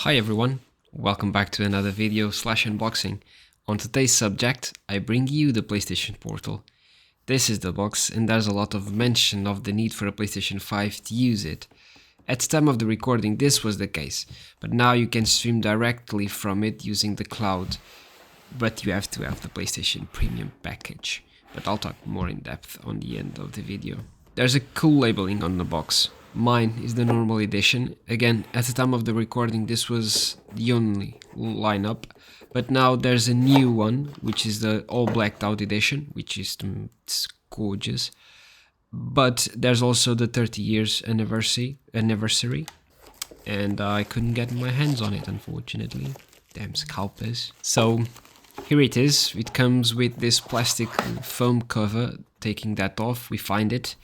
Hi everyone, welcome back to another video / unboxing. On today's subject, I bring you the PlayStation Portal. This is the box and there's a lot of mention of the need for a PlayStation 5 to use it. At the time of the recording this was the case, but now you can stream directly from it using the cloud. But you have to have the PlayStation Premium package. But I'll talk more in depth on the end of the video. There's a cool labeling on the box. Mine is the normal edition. Again, at the time of the recording this was the only lineup, but now there's a new one, which is the all blacked out edition, which is it's gorgeous. But there's also the 30 years anniversary, and I couldn't get my hands on it, unfortunately. Damn scalpers. So here it is. It comes with this plastic foam cover. Taking that off, we find it.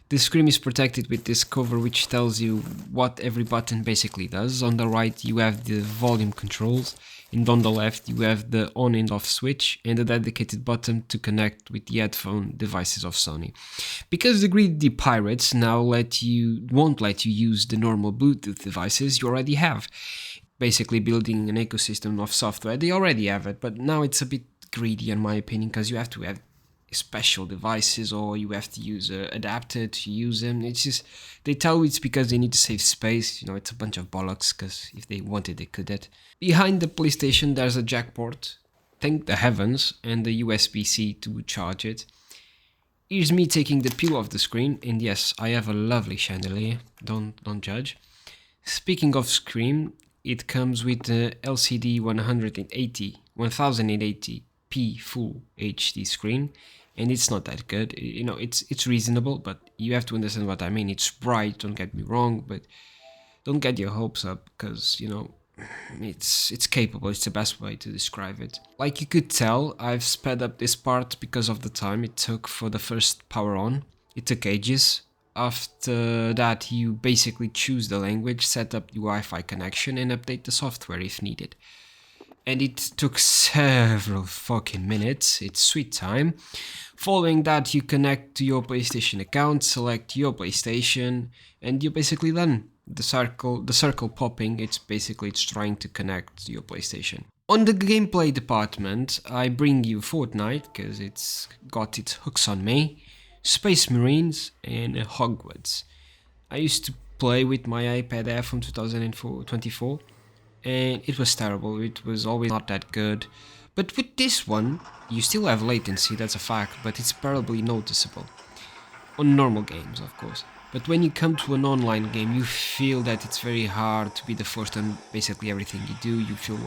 The screen is protected with this cover which tells you what every button basically does. On the right you have the volume controls, and on the left you have the on and off switch and a dedicated button to connect with the headphone devices of Sony. Because the greedy pirates now won't let you use the normal Bluetooth devices you already have. Basically building an ecosystem of software. They already have it, but now it's a bit greedy in my opinion, because you have to have special devices or you have to use an adapter to use them. It's just, they tell you it's because they need to save space. You know, it's a bunch of bollocks, because if they wanted they could have. Behind the PlayStation there's a jack port, thank the heavens, and the USB-C to charge it. Here's me taking the peel off the screen, and yes, I have a lovely chandelier, don't judge. Speaking of screen, it comes with the LCD 1080p full HD screen, and it's not that good. You know, it's reasonable, but you have to understand what I mean. It's bright, don't get me wrong, but don't get your hopes up, because you know it's capable. It's the best way to describe it. Like you could tell, I've sped up this part because of the time it took for the first power on. It took ages. After that you basically choose the language, set up the Wi-Fi connection and update the software if needed. And it took several fucking minutes. It's sweet time. Following that you connect to your PlayStation account, select your PlayStation, and you're basically done. The circle popping, it's trying to connect to your PlayStation. On the gameplay department I bring you Fortnite, because it's got its hooks on me, Space Marines and Hogwarts. I used to play with my iPad Air from 2024, and it was terrible. It was always not that good. But with this one, you still have latency, that's a fact, but it's barely noticeable. On normal games, of course. But when you come to an online game, you feel that it's very hard to be the first on basically everything you do. You feel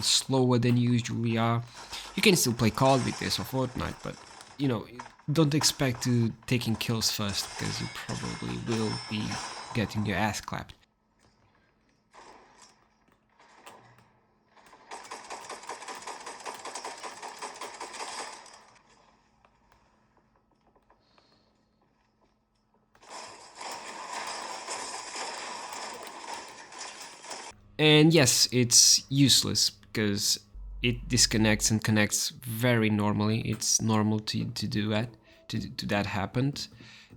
slower than you usually are. You can still play COD with this or Fortnite, but you know, don't expect to taking kills first, because you probably will be getting your ass clapped. And yes, it's useless because it disconnects and connects very normally. It's normal to do that, to that happened,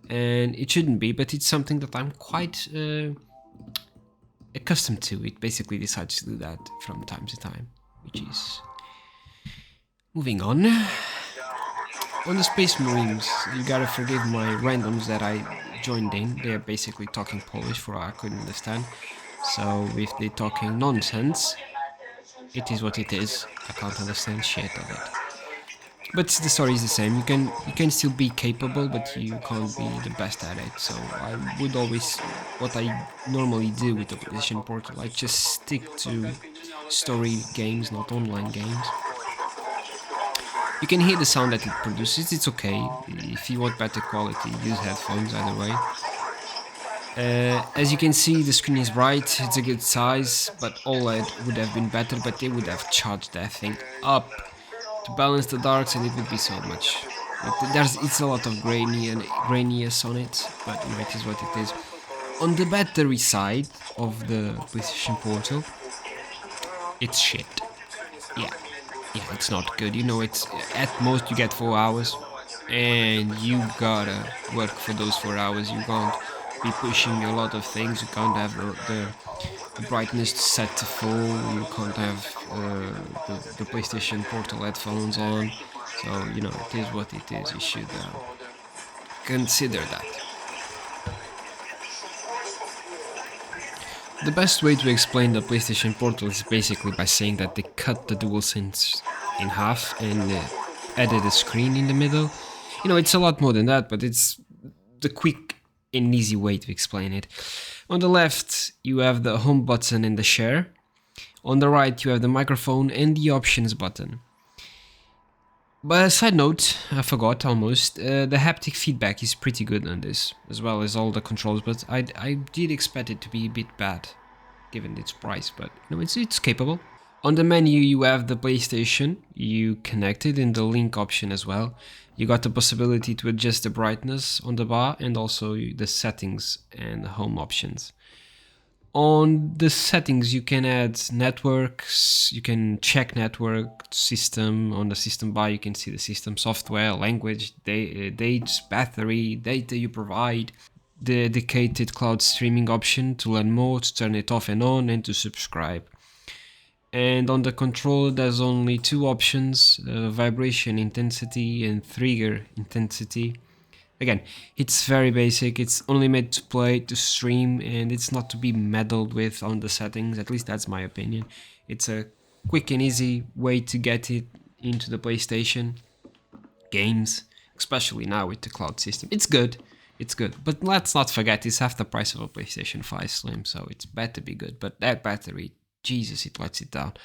and it shouldn't be, but it's something that I'm quite accustomed to. It basically decides to do that from time to time, which is... Moving on. On the Space Marines, you gotta forgive my randoms that I joined in. They're basically talking Polish for I couldn't understand. So if they're talking nonsense, it is what it is. I can't understand shit of it. But the story is the same. You can still be capable, but you can't be the best at it. So I would always, what I normally do with the PlayStation Portal, I just stick to story games, not online games. You can hear the sound that it produces. It's okay. If you want better quality, use headphones either way. As you can see, the screen is bright, it's a good size, but OLED would have been better, but they would have charged that thing up to balance the darks, and it would be so much. It's a lot of graininess on it, but you know, it is what it is. On the battery side of the PlayStation Portal, it's shit. Yeah, it's not good. You know, it's at most you get 4 hours, and you gotta work for those 4 hours. You can't be pushing a lot of things. You can't have the brightness set to full. You can't have the PlayStation Portal headphones on. So you know, it is what it is. You should consider that. The best way to explain the PlayStation Portal is basically by saying that they cut the DualSense in half and added a screen in the middle. You know, it's a lot more than that, but it's the quick and easy way to explain it. On the left, you have the home button and the share. On the right, you have the microphone and the options button. But a side note, I forgot almost, the haptic feedback is pretty good on this, as well as all the controls, but I did expect it to be a bit bad, given its price, but you know, it's capable. On the menu you have the PlayStation, you connected in the link option as well. You got the possibility to adjust the brightness on the bar and also the settings and home options. On the settings you can add networks, you can check network, system. On the system bar you can see the system software, language, dates, battery, data you provide, the dedicated cloud streaming option to learn more, to turn it off and on, and to subscribe. And on the controller there's only two options, vibration intensity and trigger intensity. Again, it's very basic, it's only made to play, to stream, and it's not to be meddled with on the settings, at least that's my opinion. It's a quick and easy way to get it into the PlayStation games, especially now with the cloud system. It's good, but let's not forget it's half the price of a PlayStation 5 Slim, so it's better be good, but that battery, Jesus, it lets it down.